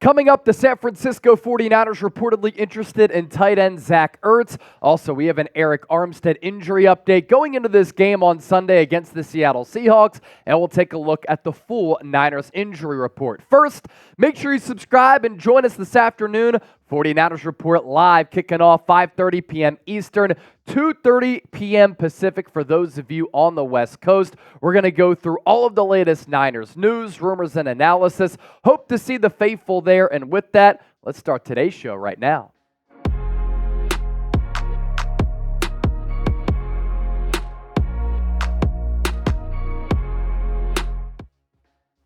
Coming up, the San Francisco 49ers reportedly interested in tight end Zach Ertz. Also, we have an Arik Armstead injury update going into this game on Sunday against the Seattle Seahawks, and we'll take a look at the full Niners injury report. First, make sure you subscribe and join us this afternoon. 49ers Report live, kicking off 5:30 p.m. Eastern, 2:30 p.m. Pacific for those of you on the West Coast. We're going to go through all of the latest Niners news, rumors, and analysis. Hope to see the faithful there. And with that, let's start today's show right now.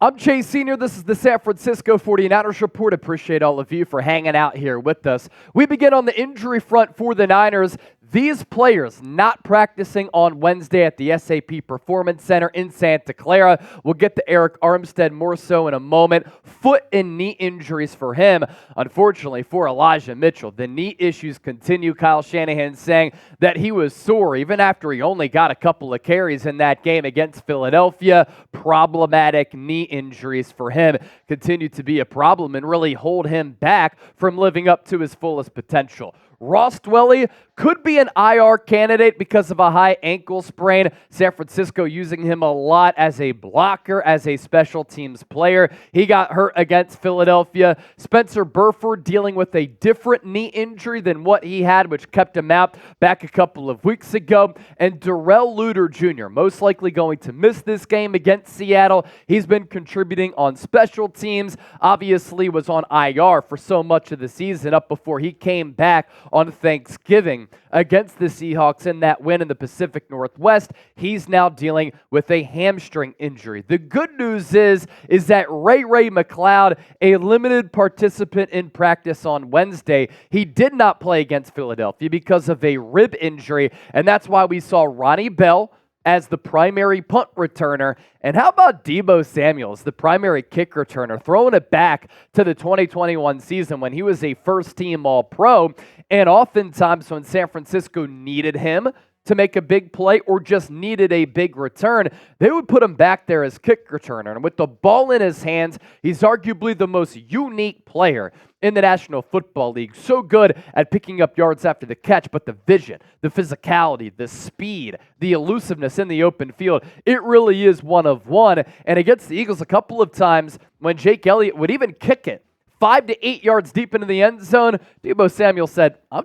I'm Chase Sr. This is the San Francisco 49ers Report. Appreciate all of you for hanging out here with us. We begin on the injury front for the Niners. These players not practicing on Wednesday at the SAP Performance Center in Santa Clara. We'll get to Arik Armstead more so in a moment. Foot and knee injuries for him. Unfortunately for Elijah Mitchell, the knee issues continue. Kyle Shanahan saying that he was sore even after he only got a couple of carries in that game against Philadelphia. Problematic knee injuries for him continue to be a problem and really hold him back from living up to his fullest potential. Rosswell could be an IR candidate because of a high ankle sprain. San Francisco using him a lot as a blocker, as a special teams player. He got hurt against Philadelphia. Spencer Burford dealing with a different knee injury than what he had, which kept him out back a couple of weeks ago. And Darrell Luter Jr. most likely going to miss this game against Seattle. He's been contributing on special teams. Obviously was on IR for so much of the season up before he came back on Thanksgiving against the Seahawks in that win in the Pacific Northwest. He's now dealing with a hamstring injury. The good news is that RayRay McLoud, a limited participant in practice on Wednesday, he did not play against Philadelphia because of a rib injury, and that's why we saw Ronnie Bell as the primary punt returner. And how about Deebo Samuels, the primary kick returner, throwing it back to the 2021 season when he was a first-team All-Pro, and oftentimes when San Francisco needed him to make a big play or just needed a big return, they would put him back there as kick returner. And with the ball in his hands, he's arguably the most unique player in the National Football League. So good at picking up yards after the catch, but the vision, the physicality, the speed, the elusiveness in the open field, it really is one of one. And against the Eagles a couple of times when Jake Elliott would even kick it 5 to 8 yards deep into the end zone, Deebo Samuel said, I'm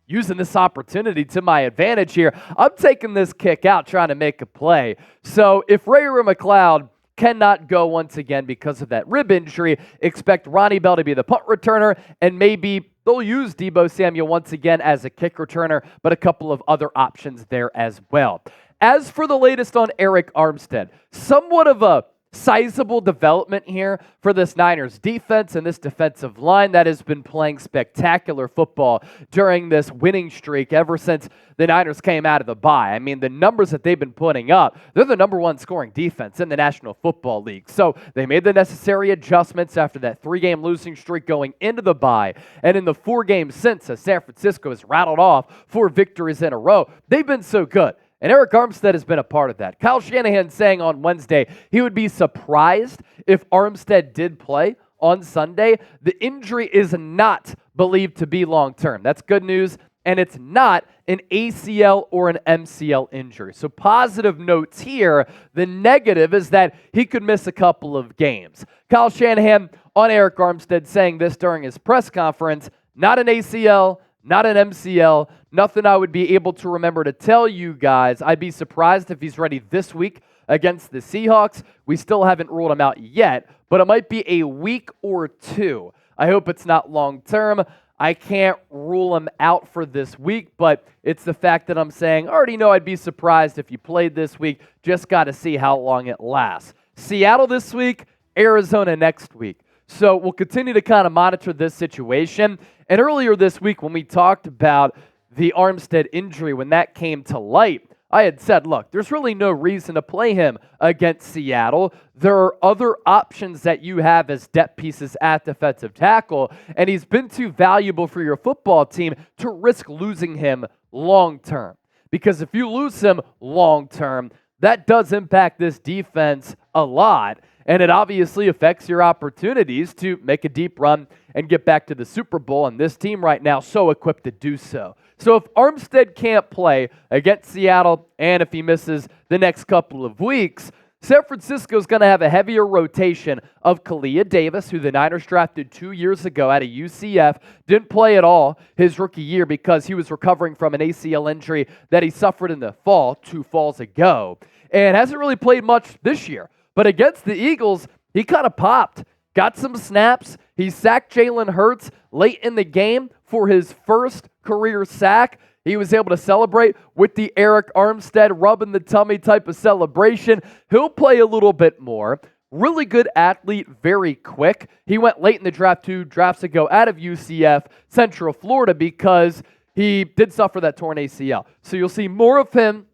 using this opportunity to my advantage here. I'm taking this kick out, trying to make a play. So if RayRay McLoud cannot go once again because of that rib injury, expect Ronnie Bell to be the punt returner, and maybe they'll use Deebo Samuel once again as a kick returner, but a couple of other options there as well. As for the latest on Arik Armstead, somewhat of a sizable development here for this Niners defense and this defensive line that has been playing spectacular football during this winning streak ever since the Niners came out of the bye. I mean, the numbers that they've been putting up, they're the number one scoring defense in the National Football League. So they made the necessary adjustments after that 3-game losing streak going into the bye. And in the 4 games since, as San Francisco has rattled off 4 victories in a row, they've been so good. And Arik Armstead has been a part of that. Kyle Shanahan saying on Wednesday he would be surprised if Armstead did play on Sunday. The injury is not believed to be long-term. That's good news, and it's not an ACL or an MCL injury. So positive notes here. The negative is that he could miss a couple of games. Kyle Shanahan on Arik Armstead saying this during his press conference, not an ACL, not an MCL, nothing I would be able to remember to tell you guys. I'd be surprised if he's ready this week against the Seahawks. We still haven't ruled him out yet, but it might be a week or 2. I hope it's not long-term. I can't rule him out for this week, but it's the fact that I'm saying, I already know I'd be surprised if you played this week. Just got to see how long it lasts. Seattle this week, Arizona next week. So we'll continue to kind of monitor this situation. And earlier this week when we talked about the Armstead injury, when that came to light, I had said, look, there's really no reason to play him against Seattle. There are other options that you have as depth pieces at defensive tackle, and he's been too valuable for your football team to risk losing him long-term. Because if you lose him long-term, that does impact this defense a lot. and it obviously affects your opportunities to make a deep run and get back to the Super Bowl, and this team right now so equipped to do so. So if Armstead can't play against Seattle, and if he misses the next couple of weeks, San Francisco is going to have a heavier rotation of Kalia Davis, who the Niners drafted 2 years ago out of UCF, didn't play at all his rookie year because he was recovering from an ACL injury that he suffered in the fall 2 falls ago, and hasn't really played much this year. But against the Eagles, he kind of popped, got some snaps. He sacked Jalen Hurts late in the game for his first career sack. He was able to celebrate with the Arik Armstead rubbing the tummy type of celebration. He'll play a little bit more. Really good athlete, very quick. He went late in the draft 2 drafts ago out of UCF, Central Florida, because he did suffer that torn ACL. So you'll see more of him.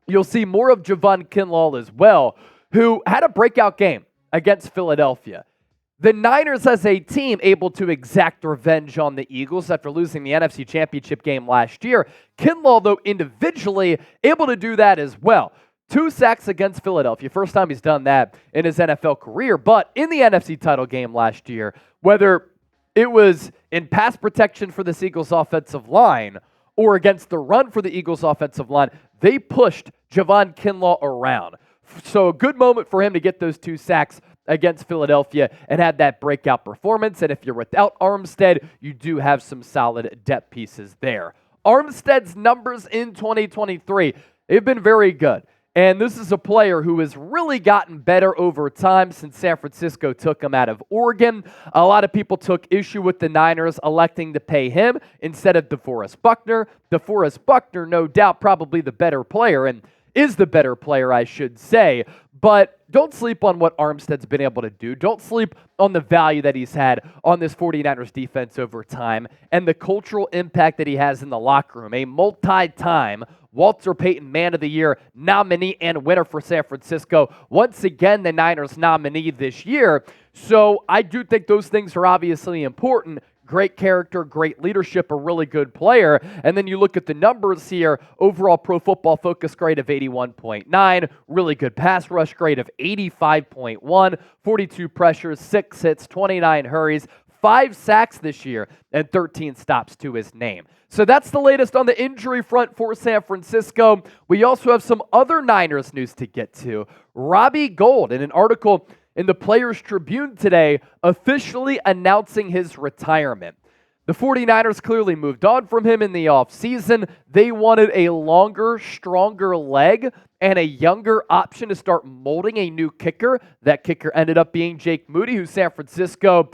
You'll see more of Javon Kinlaw as well, who had a breakout game against Philadelphia. The Niners as a team able to exact revenge on the Eagles after losing the NFC Championship game last year. Kinlaw, though, individually able to do that as well. 2 sacks against Philadelphia. First time he's done that in his NFL career. But in the NFC title game last year, whether it was in pass protection for the Eagles offensive line or against the run for the Eagles offensive line, they pushed Javon Kinlaw around. So a good moment for him to get those 2 sacks against Philadelphia and had that breakout performance. And if you're without Armstead, you do have some solid depth pieces there. Armstead's numbers in 2023, they've been very good. And this is a player who has really gotten better over time since San Francisco took him out of Oregon. A lot of people took issue with the Niners electing to pay him instead of DeForest Buckner. DeForest Buckner, no doubt, probably the better player, and is the better player, I should say. But don't sleep on what Armstead's been able to do. Don't sleep on the value that he's had on this 49ers defense over time and the cultural impact that he has in the locker room. A multi-time Walter Payton Man of the Year nominee and winner for San Francisco. Once again, the Niners nominee this year. So I do think those things are obviously important. Great character, great leadership, a really good player. And then you look at the numbers here, overall Pro Football Focus grade of 81.9, really good pass rush grade of 85.1, 42 pressures, 6 hits, 29 hurries, 5 sacks this year, and 13 stops to his name. So that's the latest on the injury front for San Francisco. We also have some other Niners news to get to. Robbie Gould, in an article in the Players Tribune today, officially announcing his retirement. The 49ers clearly moved on from him in the offseason. They wanted a longer, stronger leg and a younger option to start molding a new kicker. That kicker ended up being Jake Moody, who San Francisco,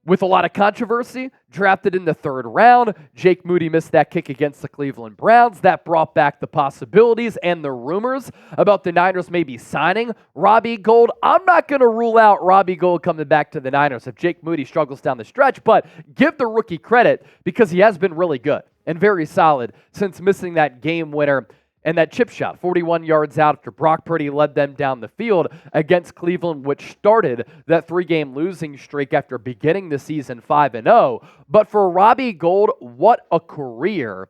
with a lot of controversy, drafted in the 3rd round. Jake Moody missed that kick against the Cleveland Browns. That brought back the possibilities and the rumors about the Niners maybe signing Robbie Gould. I'm not going to rule out Robbie Gould coming back to the Niners if Jake Moody struggles down the stretch, but give the rookie credit because he has been really good and very solid since missing that game winner and that chip shot, 41 yards out after Brock Purdy led them down the field against Cleveland, which started that 3-game losing streak after beginning the season 5-0. But for Robbie Gould, what a career.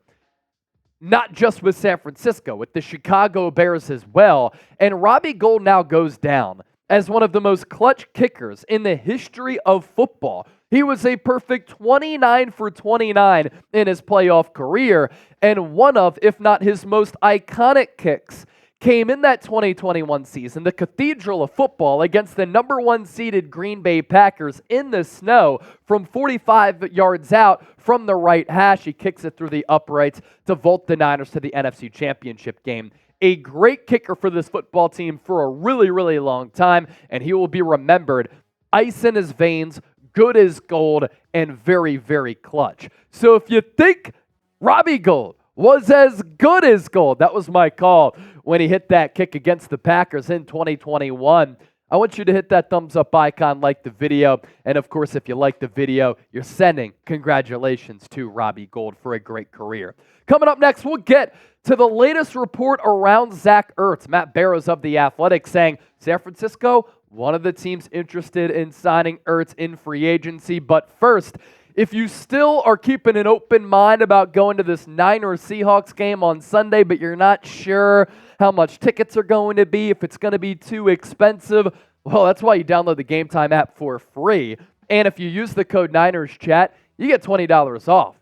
Not just with San Francisco, with the Chicago Bears as well. And Robbie Gould now goes down as one of the most clutch kickers in the history of football. He was a perfect 29 for 29 in his playoff career, and one of, if not his most iconic kicks, came in that 2021 season, the Cathedral of Football against the number 1 seeded Green Bay Packers in the snow from 45 yards out from the right hash. He kicks it through the uprights to vault the Niners to the NFC Championship game. A great kicker for this football team for a really, really long time, and he will be remembered. Ice in his veins, good as gold, and very, very clutch. So if you think Robbie Gould was as good as gold, that was my call when he hit that kick against the Packers in 2021. I want you to hit that thumbs up icon, like the video, and of course, if you like the video, you're sending congratulations to Robbie Gould for a great career. Coming up next, we'll get to the latest report around Zach Ertz. Matt Barrows of The Athletic saying San Francisco, one of the teams interested in signing Ertz in free agency. But first, if you still are keeping an open mind about going to this Niners-Seahawks game on Sunday, but you're not sure how much tickets are going to be, if it's going to be too expensive, Well, that's why you download the Game Time app for free. And if you use the code Niners Chat, you get $20 off.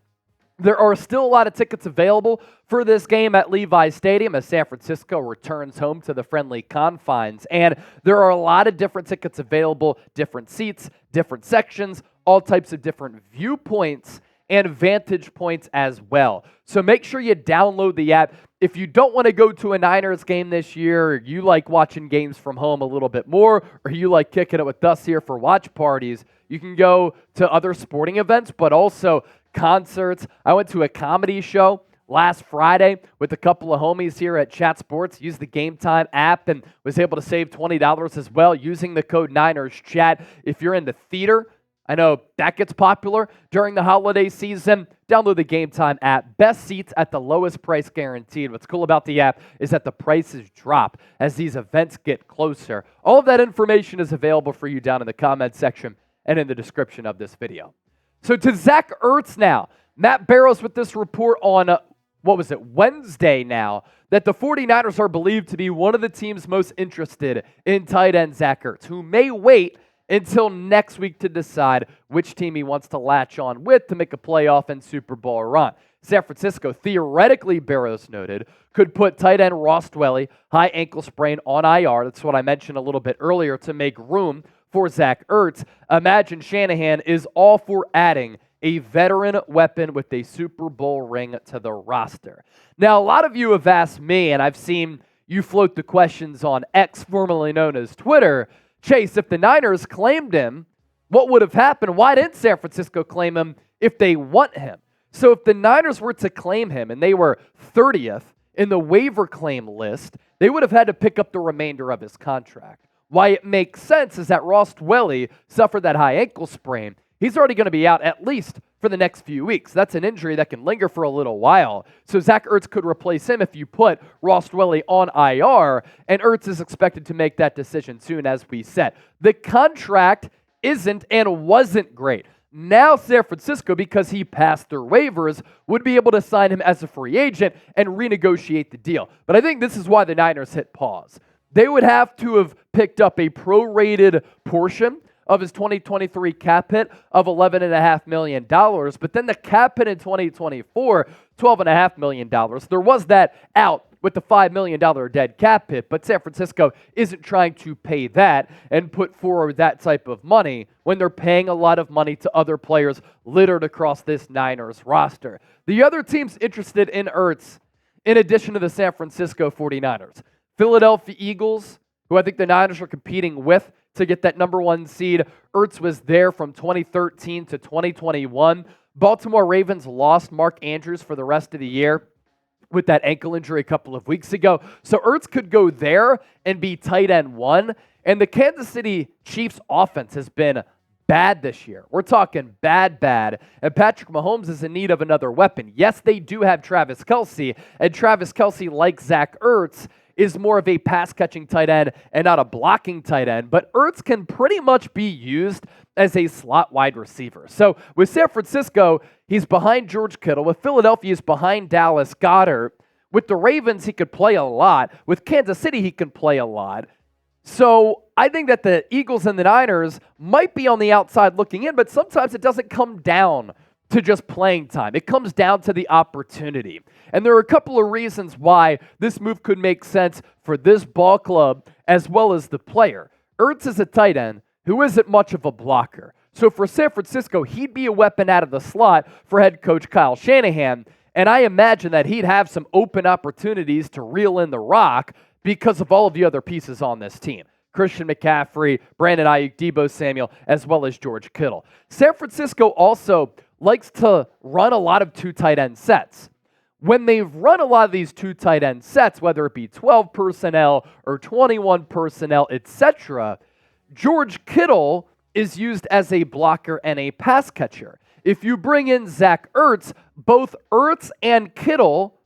There are still a lot of tickets available for this game at Levi's Stadium as San Francisco returns home to the friendly confines. And there are a lot of different tickets available, different seats, different sections, all types of different viewpoints and vantage points as well. So make sure you download the app. If you don't want to go to a Niners game this year, or you like watching games from home a little bit more, or you like kicking it with us here for watch parties, you can go to other sporting events, but also concerts. I went to a comedy show last Friday with a couple of homies here at Chat Sports, used the Game Time app and was able to save $20 as well using the code Niners Chat. If you're in the theater, I know that gets popular during the holiday season. Download the Game Time app. Best seats at the lowest price guaranteed. What's cool about the app is that the prices drop as these events get closer. All of that information is available for you down in the comment section and in the description of this video. So to Zach Ertz now. Matt Barrows with this report on, Wednesday now, that the 49ers are believed to be one of the teams most interested in tight end Zach Ertz, who may wait until next week to decide which team he wants to latch on with to make a playoff and Super Bowl run. San Francisco, theoretically, Barrows noted, could put tight end Rosswell, high ankle sprain, on IR. That's what I mentioned a little bit earlier, to make room for Zach Ertz. Imagine Shanahan is all for adding a veteran weapon with a Super Bowl ring to the roster. Now, a lot of you have asked me, and I've seen you float the questions on X, formerly known as Twitter, Chase, if the Niners claimed him, what would have happened? Why didn't San Francisco claim him if they want him? So if the Niners were to claim him and they were 30th in the waiver claim list, they would have had to pick up the remainder of his contract. Why it makes sense is that Rosswell suffered that high ankle sprain. He's already going to be out at least for the next few weeks. That's an injury that can linger for a little while. So Zach Ertz could replace him if you put Rosswell on IR, and Ertz is expected to make that decision soon, as we said. The contract isn't and wasn't great. Now San Francisco, because he passed their waivers, would be able to sign him as a free agent and renegotiate the deal. But I think this is why the Niners hit pause. They would have to have picked up a prorated portion of his 2023 cap hit of $11.5 million, but then the cap hit in 2024, $12.5 million. There was that out with the $5 million dead cap hit, but San Francisco isn't trying to pay that and put forward that type of money when they're paying a lot of money to other players littered across this Niners roster. The other teams interested in Ertz, in addition to the San Francisco 49ers, Philadelphia Eagles, who I think the Niners are competing with to get that number one seed. Ertz was there from 2013 to 2021. Baltimore Ravens lost Mark Andrews for the rest of the year with that ankle injury a couple of weeks ago. So Ertz could go there and be tight end one. And the Kansas City Chiefs offense has been bad this year. We're talking bad. And Patrick Mahomes is in need of another weapon. Yes, they do have Travis Kelce, and Travis Kelce, like Zach Ertz, is more of a pass-catching tight end and not a blocking tight end, but Ertz can pretty much be used as a slot wide receiver. So with San Francisco, he's behind George Kittle. With Philadelphia, he's behind Dallas Goedert. With the Ravens, he could play a lot. With Kansas City, he can play a lot. So I think that the Eagles and the Niners might be on the outside looking in, but sometimes it doesn't come down to just playing time. It comes down to the opportunity. And there are a couple of reasons why this move could make sense for this ball club as well as the player. Ertz is a tight end who isn't much of a blocker. So for San Francisco, he'd be a weapon out of the slot for head coach Kyle Shanahan. And I imagine that he'd have some open opportunities to reel in the rock because of all of the other pieces on this team. Christian McCaffrey, Brandon Ayuk, Deebo Samuel, as well as George Kittle. San Francisco also likes to run a lot of two tight end sets. When they've run a lot of these two tight end sets, whether it be 12 personnel or 21 personnel, etc., George Kittle is used as a blocker and a pass catcher. If you bring in Zach Ertz, both Ertz and Kittle,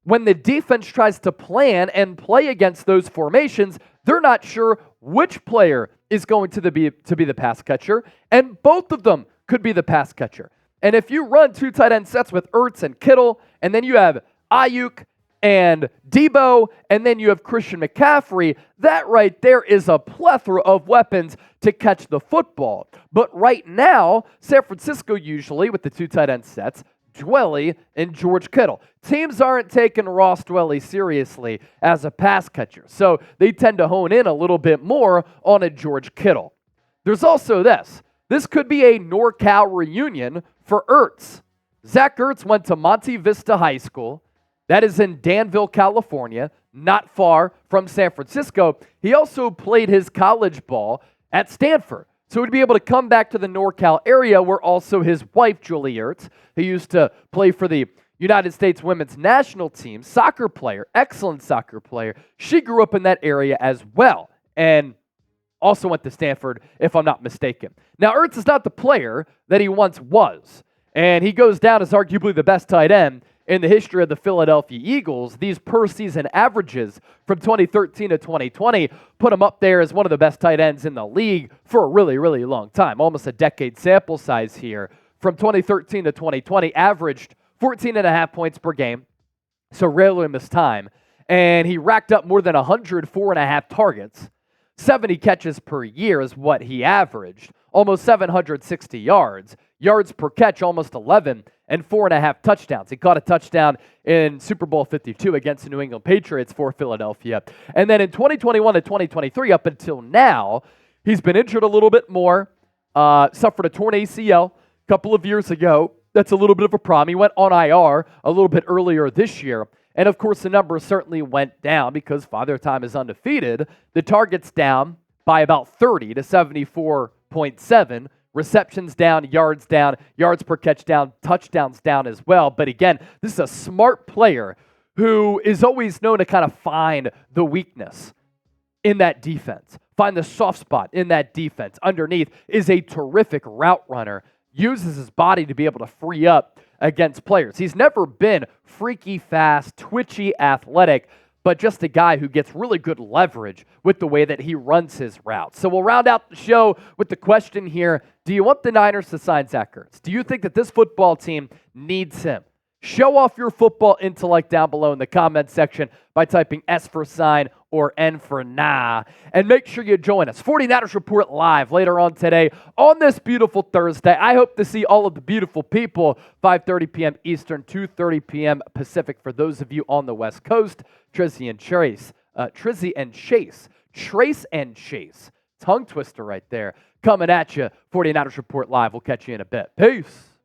when the defense tries to plan and play against those formations, they're not sure which player is going to be the pass catcher, and both of them could be the pass catcher. And if you run two tight end sets with Ertz and Kittle, and then you have Ayuk and Debo, and then you have Christian McCaffrey. That right there is a plethora of weapons to catch the football. But right now, San Francisco usually, with the two tight end sets, Dwelly and George Kittle. Teams aren't taking Ross Dwelly seriously as a pass catcher, so they tend to hone in a little bit more on a George Kittle. There's also this. This could be a NorCal reunion for Ertz. Zach Ertz went to Monte Vista High School. That is in Danville, California, not far from San Francisco. He also played his college ball at Stanford. So he'd be able to come back to the NorCal area where also his wife, Julie Ertz, who used to play for the United States women's national team, soccer player, excellent soccer player. She grew up in that area as well and also went to Stanford, if I'm not mistaken. Now, Ertz is not the player that he once was, and he goes down as arguably the best tight end in the history of the Philadelphia Eagles. These per-season averages from 2013 to 2020 put him up there as one of the best tight ends in the league for a really, really long time. Almost a decade sample size here. From 2013 to 2020, averaged 14.5 points per game, so rarely missed time. And he racked up more than 104.5 targets. 70 catches per year is what he averaged. Almost 760 yards. Yards per catch, almost 11, and 4.5 touchdowns. He caught a touchdown in Super Bowl 52 against the New England Patriots for Philadelphia. And then in 2021 to 2023, up until now, he's been injured a little bit more, suffered a torn ACL a couple of years ago. That's a little bit of a problem. He went on IR a little bit earlier this year. And of course, the numbers certainly went down because Father Time is undefeated. The target's down by about 30 to 74.7. Receptions down, yards per catch down, touchdowns down as well. But again, this is a smart player who is always known to kind of find the weakness in that defense, find the soft spot in that defense. Underneath is a terrific route runner, uses his body to be able to free up against players. He's never been freaky fast, twitchy, athletic, but just a guy who gets really good leverage with the way that he runs his routes. So we'll round out the show with the question here. Do you want the Niners to sign Zach Ertz? Do you think that this football team needs him? Show off your football intellect down below in the comment section by typing S for sign or N for nah. And make sure you join us. 49ers Report live later on today on this beautiful Thursday. I hope to see all of the beautiful people, 5:30 p.m. Eastern, 2:30 p.m. Pacific for those of you on the West Coast. Trizzy and Chase. Tongue twister right there. Coming at you, 49ers Report live. We'll catch you in a bit. Peace.